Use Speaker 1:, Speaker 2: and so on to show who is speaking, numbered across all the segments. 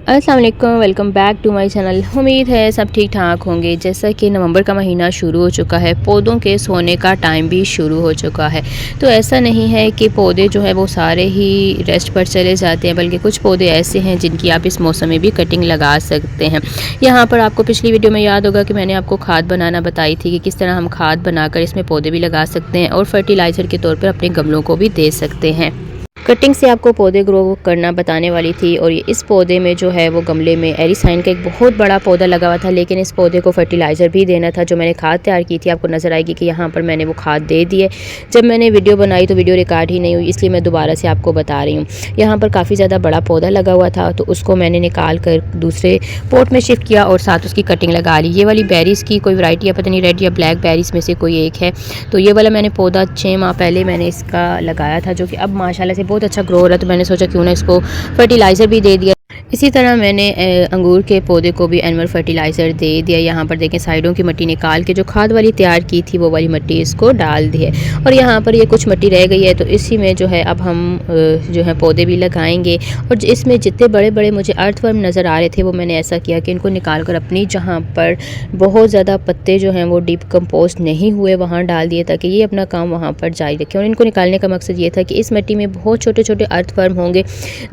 Speaker 1: अस्सलाम वालेकुम, welcome back to my channel. उम्मीद है सब ठीक ठाक होंगे। जैसा कि नवंबर का महीना शुरू हो चुका है, पौधों के सोने का टाइम भी शुरू हो चुका है। तो ऐसा नहीं है कि पौधे जो है वो सारे ही रेस्ट पर चले जाते हैं, बल्कि कुछ पौधे ऐसे हैं जिनकी आप इस मौसम में भी कटिंग लगा सकते हैं। यहाँ पर आपको पिछली वीडियो में याद होगा कि मैंने आपको खाद बनाना बताई थी कि किस तरह हम खाद बनाकर इसमें पौधे भी लगा सकते हैं और फर्टिलाइज़र के तौर पर अपने गमलों को भी दे सकते हैं। कटिंग से आपको पौधे ग्रो करना बताने वाली थी। और इस पौधे में जो है वो गमले में एरिसाइन का एक बहुत बड़ा पौधा लगा हुआ था, लेकिन इस पौधे को फर्टिलाइज़र भी देना था। जो मैंने खाद तैयार की थी, आपको नज़र आएगी कि यहाँ पर मैंने वो खाद दे दी है। जब मैंने वीडियो बनाई तो वीडियो रिकॉर्ड ही नहीं हुई, इसलिए मैं दोबारा से आपको बता रही हूँ। यहाँ पर काफ़ी ज़्यादा बड़ा पौधा लगा हुआ था, तो उसको मैंने निकाल कर दूसरे पॉट में शिफ्ट किया और साथ उसकी कटिंग लगा ली। ये वाली बेरीज़ की कोई वैरायटी है, पता नहीं रेड या ब्लैक बेरीज़ में से कोई एक है। तो ये वाला मैंने पौधा 6 माह पहले मैंने इसका लगाया था, जो कि अब माशाल्लाह से बहुत अच्छा ग्रो हो रहा है। तो मैंने सोचा क्यों ना इसको फर्टिलाइज़र भी दे दिया। इसी तरह मैंने अंगूर के पौधे को भी एनिमल फर्टिलाइज़र दे दिया। यहाँ पर देखें, साइडों की मिट्टी निकाल के जो खाद वाली तैयार की थी वो वाली मिट्टी इसको डाल दी है। और यहाँ पर ये कुछ मिट्टी रह गई है, तो इसी में जो है अब हम जो है पौधे भी लगाएंगे। और इसमें जितने बड़े बड़े मुझे अर्थवर्म नज़र आ रहे थे, वो मैंने ऐसा किया कि इनको निकाल कर अपनी जहाँ पर बहुत ज़्यादा पत्ते जो हैं वो डीप कंपोस्ट नहीं हुए वहाँ डाल दिए, ताकि ये अपना काम वहाँ पर जारी रखें। और इनको निकालने का मकसद ये था कि इस मिट्टी में बहुत छोटे छोटे अर्थवर्म होंगे,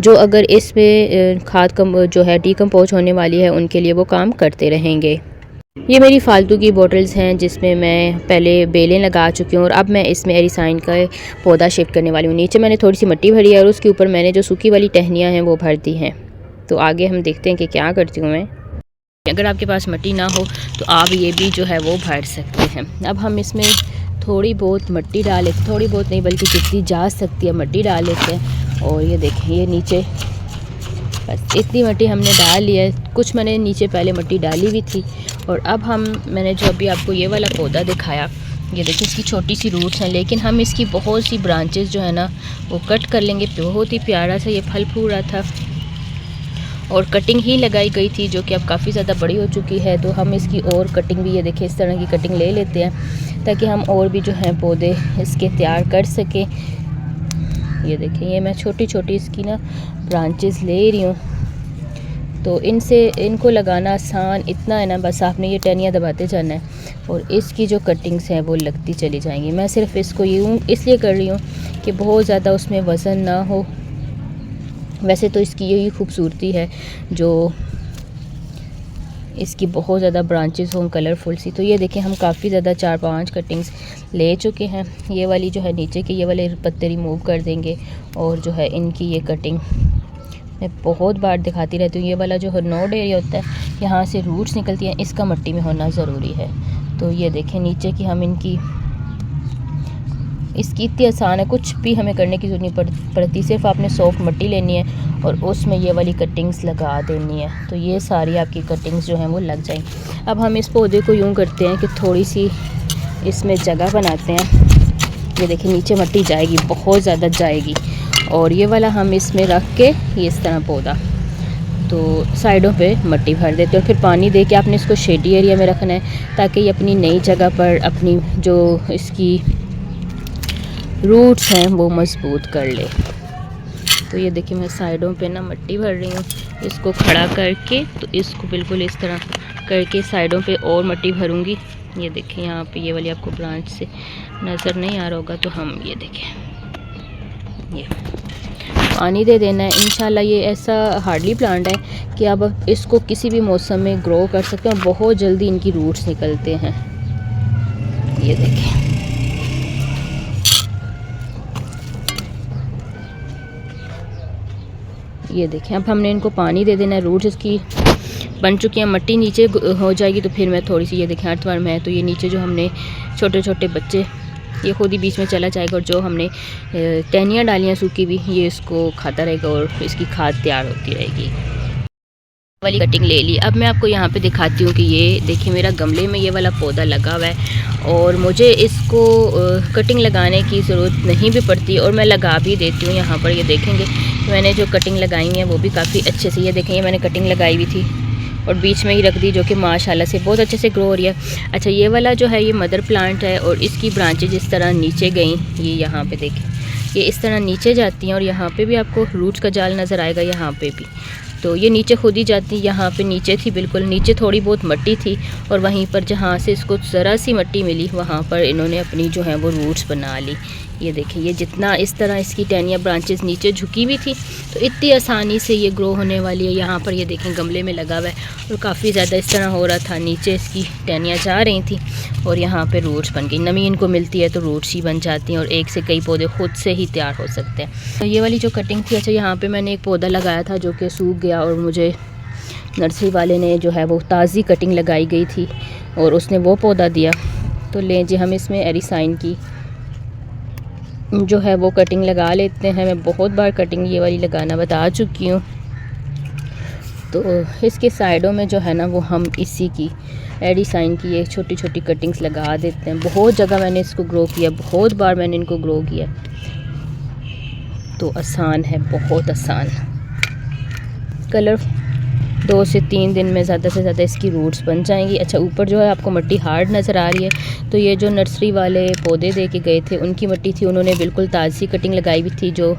Speaker 1: जो अगर इसमें खाद जो है डीकम्पोज होने वाली है, उनके लिए वो काम करते रहेंगे। ये मेरी फालतू की बोटल्स हैं जिसमें मैं पहले बेलें लगा चुकी हूँ, और अब मैं इसमें एरिसाइन का पौधा शिफ्ट करने वाली हूँ। नीचे मैंने थोड़ी सी मिट्टी भरी है और उसके ऊपर मैंने जो सूखी वाली टहनियाँ हैं वो भर दी हैं। तो आगे हम देखते हैं कि क्या करती हूँ मैं। अगर आपके पास मिट्टी ना हो तो आप ये भी जो है वो भर सकते हैं। अब हम इसमें थोड़ी बहुत मिट्टी डाल लेते, थोड़ी बहुत नहीं बल्कि जितनी जा सकती है मिट्टी डाल लेते हैं। और ये देखें, ये नीचे बस इतनी मिट्टी हमने डाल ली है। कुछ मैंने नीचे पहले मिट्टी डाली हुई थी। और अब मैंने जो अभी आपको ये वाला पौधा दिखाया, ये देखिए इसकी छोटी सी रूट्स हैं, लेकिन हम इसकी बहुत सी ब्रांचेस जो है ना वो कट कर लेंगे। बहुत ही प्यारा सा ये फल फूल रहा था और कटिंग ही लगाई गई थी, जो कि अब काफ़ी ज़्यादा बड़ी हो चुकी है। तो हम इसकी और कटिंग भी, ये देखिए इस तरह की कटिंग ले लेते हैं, ताकि हम और भी जो हैं पौधे इसके तैयार कर सकें। ये देखिए, ये मैं छोटी छोटी इसकी ना ब्रांचेस ले रही हूँ। तो इनको लगाना आसान इतना है ना, बस आपने ये टहनियाँ दबाते जाना है और इसकी जो कटिंग्स हैं वो लगती चली जाएंगी। मैं सिर्फ इसको यूँ इसलिए कर रही हूँ कि बहुत ज़्यादा उसमें वज़न ना हो। वैसे तो इसकी यही खूबसूरती है, जो इसकी बहुत ज़्यादा ब्रांचेस हों कलरफुल सी। तो ये देखें, हम काफ़ी ज़्यादा 4-5 कटिंग्स ले चुके हैं। ये वाली जो है नीचे के ये वाले पत्ते रिमूव कर देंगे, और जो है इनकी ये कटिंग मैं बहुत बार दिखाती रहती हूँ। ये वाला जो नोड एरिया होता है, यहाँ से रूट्स निकलती हैं, इसका मिट्टी में होना ज़रूरी है। तो ये देखें नीचे की हम इसकी इतनी आसान है, कुछ भी हमें करने की ज़रूरत नहीं पड़ती। सिर्फ आपने सॉफ्ट मिट्टी लेनी है और उसमें ये वाली कटिंग्स लगा देनी है, तो ये सारी आपकी कटिंग्स जो हैं वो लग जाएंगी। अब हम इस पौधे को यूँ करते हैं कि थोड़ी सी इसमें जगह बनाते हैं। ये देखिए नीचे मिट्टी जाएगी, बहुत ज़्यादा जाएगी। और ये वाला हम इसमें रख के ये इस तरह पौधा, तो साइडों पे मिट्टी भर देते हैं। और फिर पानी दे के आपने इसको शेडी एरिया में रखना है, ताकि ये अपनी नई जगह पर अपनी जो इसकी रूट्स हैं वो मजबूत कर ले। तो ये देखिए, मैं साइडों पे ना मिट्टी भर रही हूँ इसको खड़ा करके। तो इसको बिल्कुल इस तरह करके साइडों पे और मिट्टी भरूँगी। ये देखें, यहाँ पे ये वाली आपको ब्रांच से नज़र नहीं आ रहा होगा, तो हम ये देखें, ये पानी दे देना है। इंशाल्लाह ये ऐसा हार्डली प्लांट है कि आप इसको किसी भी मौसम में ग्रो कर सकते हैं। बहुत जल्दी इनकी रूट्स निकलते हैं। ये देखें, ये देखें, अब हमने इनको पानी दे देना है। रूट्स इसकी बन चुकी हैं, मिट्टी नीचे हो जाएगी। तो फिर मैं थोड़ी सी, ये देखें अर्थवर्म है, तो ये नीचे जो हमने छोटे छोटे बच्चे, ये खुद ही बीच में चला जाएगा। और जो हमने टहनियाँ डालियाँ सूखी भी, ये इसको खाता रहेगा और इसकी खाद तैयार होती रहेगी। वाली कटिंग ले ली। अब मैं आपको यहाँ पे दिखाती हूँ कि ये देखिए मेरा गमले में ये वाला पौधा लगा हुआ है, और मुझे इसको कटिंग लगाने की ज़रूरत नहीं भी पड़ती, और मैं लगा भी देती हूँ। यहाँ पर ये देखेंगे मैंने जो कटिंग लगाई है वो भी काफ़ी अच्छे से, ये देखें, ये मैंने कटिंग लगाई हुई थी और बीच में ही रख दी, जो कि माशाल्लाह से बहुत अच्छे से ग्रो हो रही है। अच्छा, ये वाला जो है ये मदर प्लांट है, और इसकी ब्रांचेज जिस तरह नीचे गई, ये यहाँ पे देखें, ये इस तरह नीचे जाती हैं, और यहाँ पे भी आपको रूट्स का जाल नज़र आएगा, यहाँ पे भी। तो ये नीचे खुद ही जाती, यहाँ पे नीचे थी, बिल्कुल नीचे थोड़ी बहुत मिट्टी थी और वहीं पर जहाँ से इसको ज़रा सी मिट्टी मिली वहाँ पर इन्होंने अपनी जो है वो रूट्स बना ली। ये देखिए, ये जितना इस तरह इसकी टहनियाँ ब्रांचेस नीचे झुकी हुई थी तो इतनी आसानी से ये ग्रो होने वाली है। यहाँ पर ये देखें गमले में लगा हुआ है और काफ़ी ज़्यादा इस तरह हो रहा था, नीचे इसकी टहनियाँ जा रही थी और यहाँ पे रूट्स बन गई। नमी इनको मिलती है तो रूट्स ही बन जाती हैं और एक से कई पौधे खुद से ही तैयार हो सकते हैं। तो ये वाली जो कटिंग थी, अच्छा यहाँ पर मैंने एक पौधा लगाया था जो कि सूख गया और मुझे नर्सरी वाले ने जो है वो ताज़ी कटिंग लगाई गई थी और उसने वो पौधा दिया। तो लें जी, हम इसमें एरिसाइन की जो है वो कटिंग लगा लेते हैं। मैं बहुत बार कटिंग ये वाली लगाना बता चुकी हूँ। तो इसके साइडों में जो है ना वो हम इसी की एडिसाइन की ये छोटी छोटी कटिंग्स लगा देते हैं। बहुत जगह मैंने इसको ग्रो किया, बहुत बार मैंने इनको ग्रो किया। तो आसान है, बहुत आसान। कलर 2 से 3 दिन में ज़्यादा से ज़्यादा इसकी रूट्स बन जाएंगी। अच्छा, ऊपर जो है आपको मिट्टी हार्ड नज़र आ रही है, तो ये जो नर्सरी वाले पौधे दे के गए थे उनकी मिट्टी थी, उन्होंने बिल्कुल ताज़ी कटिंग लगाई हुई थी। जो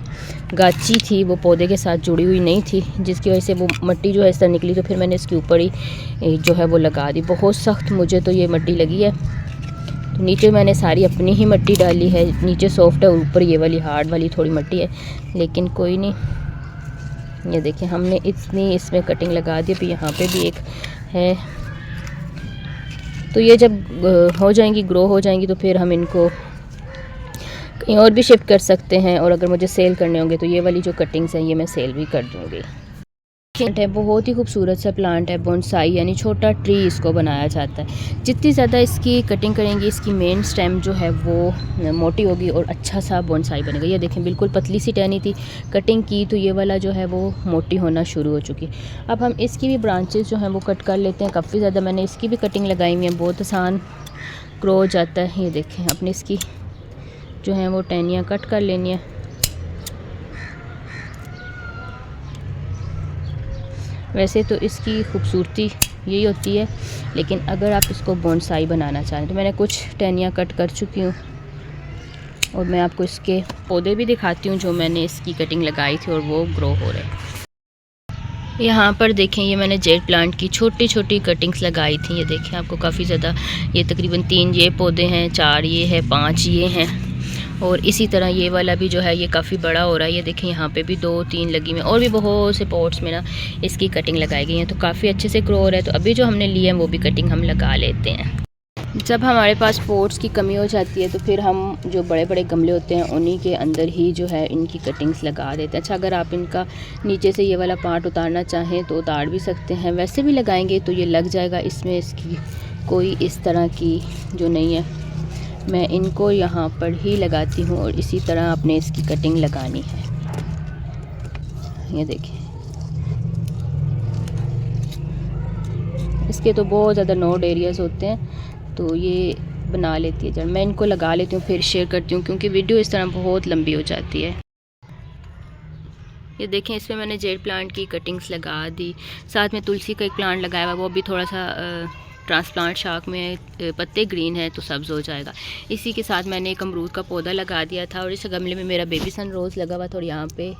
Speaker 1: गाची थी वो पौधे के साथ जुड़ी हुई नहीं थी, जिसकी वजह से वो मिट्टी जो है इस तरह निकली। तो फिर मैंने इसके ऊपर ही जो है वो लगा दी। बहुत सख्त मुझे तो ये मिट्टी लगी है। तो नीचे मैंने सारी अपनी ही मिट्टी डाली है, नीचे सॉफ्ट है और ऊपर ये वाली हार्ड वाली थोड़ी मिट्टी है, लेकिन कोई नहीं। ये देखिए, हमने इतनी इसमें कटिंग लगा दी। अभी यहाँ पे भी एक है। तो ये जब हो जाएंगी, ग्रो हो जाएंगी, तो फिर हम इनको कहीं और भी शिफ्ट कर सकते हैं। और अगर मुझे सेल करने होंगे तो ये वाली जो कटिंग्स हैं ये मैं सेल भी कर दूँगी। प्लांट है, बहुत ही खूबसूरत सा प्लांट है, बोनसाई यानी छोटा ट्री इसको बनाया जाता है। जितनी ज़्यादा इसकी कटिंग करेंगे, इसकी मेन स्टेम जो है वो मोटी होगी और अच्छा सा बोनसाई बनेगा। ये देखें, बिल्कुल पतली सी टहनी थी, कटिंग की तो ये वाला जो है वो मोटी होना शुरू हो चुकी है। अब हम इसकी भी ब्रांचेस जो हैं वो कट कर लेते हैं। काफ़ी ज़्यादा मैंने इसकी भी कटिंग लगाई हुई है, बहुत आसान ग्रो हो जाता है। ये देखें, अपनी इसकी जो है वो टहनियाँ कट कर लेनी है। वैसे तो इसकी खूबसूरती यही होती है, लेकिन अगर आप इसको बोनसाई बनाना चाहें तो मैंने कुछ टहनियाँ कट कर चुकी हूँ और मैं आपको इसके पौधे भी दिखाती हूँ जो मैंने इसकी कटिंग लगाई थी और वो ग्रो हो रहे हैं। यहाँ पर देखें, ये मैंने जेड प्लांट की छोटी छोटी कटिंग्स लगाई थी। ये देखें, आपको काफ़ी ज़्यादा, ये तकरीबन 3 ये पौधे हैं, 4 ये है, 5 ये हैं और इसी तरह ये वाला भी जो है ये काफ़ी बड़ा हो रहा है। ये देखें, यहाँ पे भी 2-3 लगी हुई, और भी बहुत से पॉट्स में ना इसकी कटिंग लगाई गई है। तो काफ़ी अच्छे से ग्रो हो रहा है। तो अभी जो हमने लिए हैं वो भी कटिंग हम लगा लेते हैं। जब हमारे पास पॉट्स की कमी हो जाती है तो फिर हम जो बड़े बड़े गमले होते हैं उन्हीं के अंदर ही जो है इनकी कटिंग्स लगा देते हैं। अच्छा, अगर आप इनका नीचे से ये वाला पार्ट उतारना चाहें तो उतार भी सकते हैं, वैसे भी लगाएंगे तो ये लग जाएगा। इसमें इसकी कोई इस तरह की जो नहीं है, मैं इनको यहाँ पर ही लगाती हूँ और इसी तरह अपने इसकी कटिंग लगानी है। ये देखिए, इसके तो बहुत ज़्यादा नोड एरियाज़ होते हैं, तो ये बना लेती है। जब मैं इनको लगा लेती हूँ फिर शेयर करती हूँ, क्योंकि वीडियो इस तरह बहुत लंबी हो जाती है। ये देखें, इसमें मैंने जेड प्लांट की कटिंग्स लगा दी, साथ में तुलसी का एक प्लांट लगाया हुआ, वो भी थोड़ा सा ट्रांसप्लांट शाख में पत्ते ग्रीन है तो सब्ज़ हो जाएगा। इसी के साथ मैंने एक अमरूद का पौधा लगा दिया था और इस गमले में मेरा बेबी सन रोज़ लगा हुआ था और यहाँ पे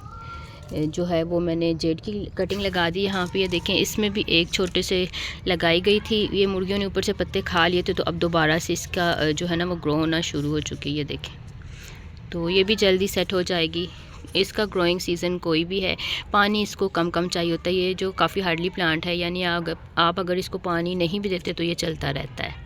Speaker 1: जो है वो मैंने जेड की कटिंग लगा दी। यहाँ पे ये देखें, इसमें भी एक छोटे से लगाई गई थी, ये मुर्गियों ने ऊपर से पत्ते खा लिए थे, तो अब दोबारा से इसका जो है ना वो ग्रो होना शुरू हो चुकी है। ये देखें, तो ये भी जल्दी सेट हो जाएगी। इसका ग्रोइंग सीज़न कोई भी है, पानी इसको कम कम चाहिए होता है। ये जो काफ़ी हार्डली प्लांट है, यानी आप अगर इसको पानी नहीं भी देते तो ये चलता रहता है।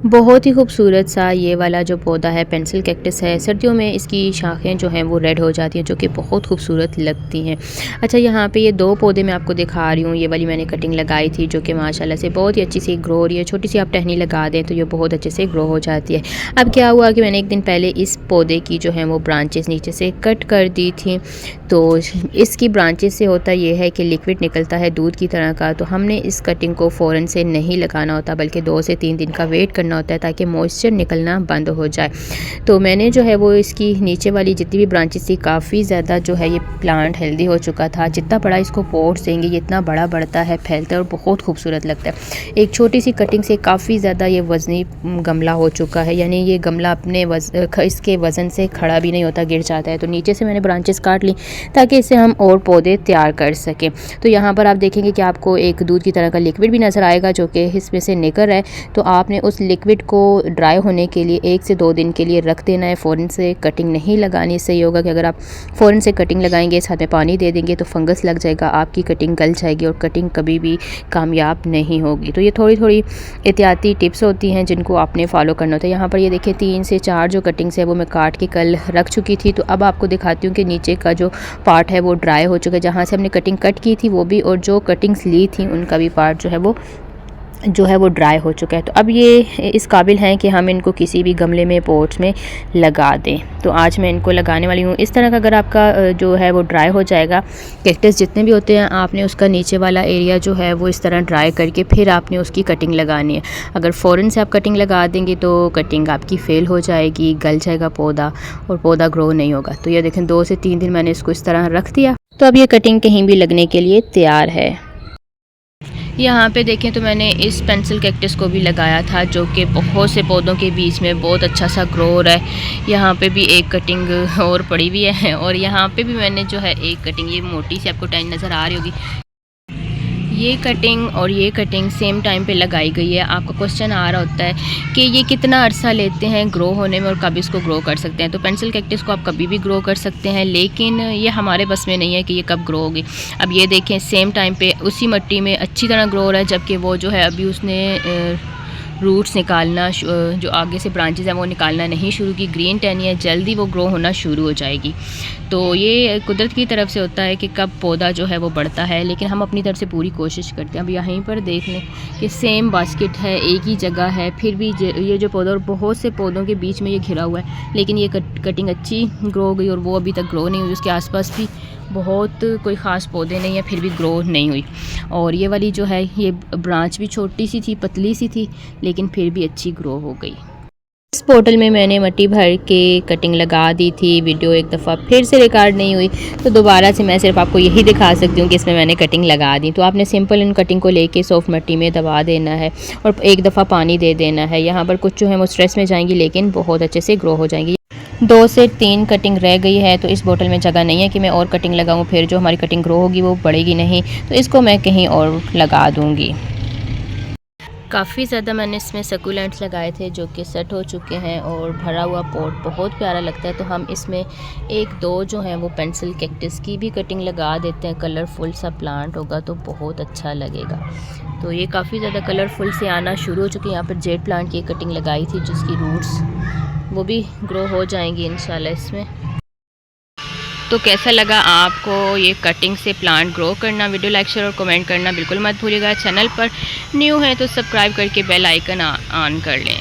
Speaker 1: बहुत ही खूबसूरत सा ये वाला जो पौधा है पेंसिल कैक्टस है। सर्दियों में इसकी शाखें जो हैं वो रेड हो जाती हैं, जो कि बहुत खूबसूरत लगती हैं। अच्छा, यहाँ पे ये 2 पौधे मैं आपको दिखा रही हूँ। ये वाली मैंने कटिंग लगाई थी जो कि माशाल्लाह से बहुत ही अच्छी सी ग्रो हो रही है। छोटी सी आप टहनी लगा दें तो ये बहुत अच्छे से ग्रो हो जाती है। अब क्या हुआ कि मैंने एक दिन पहले इस पौधे की जो है वो ब्रांचेस नीचे से कट कर दी थी। तो इसकी ब्रांचेस से होता ये है कि लिक्विड निकलता है दूध की तरह का, तो हमने इस कटिंग को फ़ौरन से नहीं लगाना होता, बल्कि 2 से 3 दिन का वेट करना करना होता है ताकि मॉइस्चर निकलना बंद हो जाए। तो मैंने जो है वो इसकी नीचे वाली जितनी भी ब्रांचेस थी काफ़ी ज़्यादा जो है ये प्लांट हेल्दी हो चुका था। जितना बड़ा इसको पोर्ट्स देंगे ये इतना बड़ा बढ़ता है, फैलता है और बहुत खूबसूरत लगता है। एक छोटी सी कटिंग से काफ़ी ज़्यादा ये वज़नी गमला हो चुका है, यानी ये गमला अपने इसके वज़न से खड़ा भी नहीं होता, गिर जाता है। तो नीचे से मैंने ब्रांचेस काट ली ताकि इससे हम और पौधे तैयार कर सकें। तो यहाँ पर आप देखेंगे कि आपको एक दूध की तरह का लिक्विड भी नज़र आएगा जो कि इसमें से निकल है। तो आपने उस लिक्विड को ड्राई होने के लिए 1 से 2 दिन के लिए रख देना है। फ़ौरन से कटिंग नहीं लगानी। इससे ये होगा कि अगर आप फ़ौरन से कटिंग लगाएंगे, साथ में पानी दे देंगे तो फंगस लग जाएगा, आपकी कटिंग गल जाएगी और कटिंग कभी भी कामयाब नहीं होगी। तो ये थोड़ी थोड़ी एहतियाती टिप्स होती हैं जिनको आपने फॉलो करना होता है। यहाँ पर ये देखिए 3 से 4 जो कटिंग्स है वो मैं काट के कल रख चुकी थी। तो अब आपको दिखाती हूँ कि नीचे का जो पार्ट है वो ड्राई हो चुका है, जहाँ से हमने कटिंग कट की थी वो भी, और जो कटिंग्स ली थी उनका भी पार्ट जो है वो ड्राई हो चुका है। तो अब ये इस काबिल हैं कि हम इनको किसी भी गमले में, पोट्स में लगा दें। तो आज मैं इनको लगाने वाली हूँ। इस तरह का अगर आपका जो है वो ड्राई हो जाएगा, कैक्टस जितने भी होते हैं, आपने उसका नीचे वाला एरिया जो है वो इस तरह ड्राई करके फिर आपने उसकी कटिंग लगानी है। अगर फ़ौरन से आप कटिंग लगा देंगे तो कटिंग आपकी फ़ेल हो जाएगी, गल जाएगा पौधा और पौधा ग्रो नहीं होगा। तो ये देखें 2 से 3 दिन मैंने इसको इस तरह रख दिया। तो अब ये कटिंग कहीं भी लगने के लिए तैयार है। यहाँ पे देखें तो मैंने इस पेंसिल कैक्टस को भी लगाया था जो कि बहुत से पौधों के बीच में बहुत अच्छा सा ग्रो हो रहा है। यहाँ पे भी एक कटिंग और पड़ी हुई है और यहाँ पे भी मैंने जो है एक कटिंग, ये मोटी सी आपको टाइम नज़र आ रही होगी, ये कटिंग और ये कटिंग सेम टाइम पे लगाई गई है। आपका क्वेश्चन आ रहा होता है कि ये कितना अरसा लेते हैं ग्रो होने में और कब इसको ग्रो कर सकते हैं। तो पेंसिल कैक्टस को आप कभी भी ग्रो कर सकते हैं, लेकिन ये हमारे बस में नहीं है कि ये कब ग्रो होगी। अब ये देखें सेम टाइम पे उसी मिट्टी में अच्छी तरह ग्रो हो रहा है, जबकि वो जो है अभी उसने रूट्स निकालना, जो आगे से ब्रांचेस हैं वो निकालना नहीं शुरू की। ग्रीन टहनी है, जल्दी वो ग्रो होना शुरू हो जाएगी। तो ये कुदरत की तरफ से होता है कि कब पौधा जो है वो बढ़ता है, लेकिन हम अपनी तरफ से पूरी कोशिश करते हैं। अब यहीं पर देख लें कि सेम बास्केट है, एक ही जगह है, फिर भी ये जो पौधा और बहुत से पौधों के बीच में ये घिरा हुआ है, लेकिन ये कटिंग अच्छी ग्रो हो गई और वो अभी तक ग्रो नहीं हुई। उसके आसपास भी बहुत कोई ख़ास पौधे नहीं है, फिर भी ग्रो नहीं हुई। और ये वाली जो है ये ब्रांच भी छोटी सी थी, पतली सी थी, लेकिन फिर भी अच्छी ग्रो हो गई। इस बोतल में मैंने मिट्टी भर के कटिंग लगा दी थी। वीडियो एक दफ़ा फिर से रिकॉर्ड नहीं हुई तो दोबारा से मैं सिर्फ आपको यही दिखा सकती हूँ कि इसमें मैंने कटिंग लगा दी। तो आपने सिंपल इन कटिंग को लेके सॉफ्ट मिट्टी में दबा देना है और एक दफ़ा पानी दे देना है। यहाँ पर कुछ जो है वो स्ट्रेस में जाएंगी, लेकिन बहुत अच्छे से ग्रो हो जाएंगी। 2 से 3 कटिंग रह गई है, तो इस बोतल में जगह नहीं है कि मैं और कटिंग लगाऊँ, फिर जो हमारी कटिंग ग्रो होगी वो बढ़ेगी नहीं, तो इसको मैं कहीं और लगा दूँगी। काफ़ी ज़्यादा मैंने इसमें सकुलेंट्स लगाए थे जो कि सेट हो चुके हैं और भरा हुआ पॉट बहुत प्यारा लगता है। तो हम इसमें 1-2 जो हैं वो पेंसिल कैक्टस की भी कटिंग लगा देते हैं। कलरफुल सा प्लांट होगा तो बहुत अच्छा लगेगा। तो ये काफ़ी ज़्यादा कलरफुल से आना शुरू हो चुके हैं। यहाँ पर जेड प्लांट की कटिंग लगाई थी जिसकी रूट्स वो भी ग्रो हो जाएंगी इंशाल्लाह इसमें। तो कैसा लगा आपको ये कटिंग से प्लांट ग्रो करना? वीडियो लाइक, शेयर और कमेंट करना बिल्कुल मत भूलिएगा। चैनल पर न्यू है तो सब्सक्राइब करके बेल आइकन ऑन कर लें।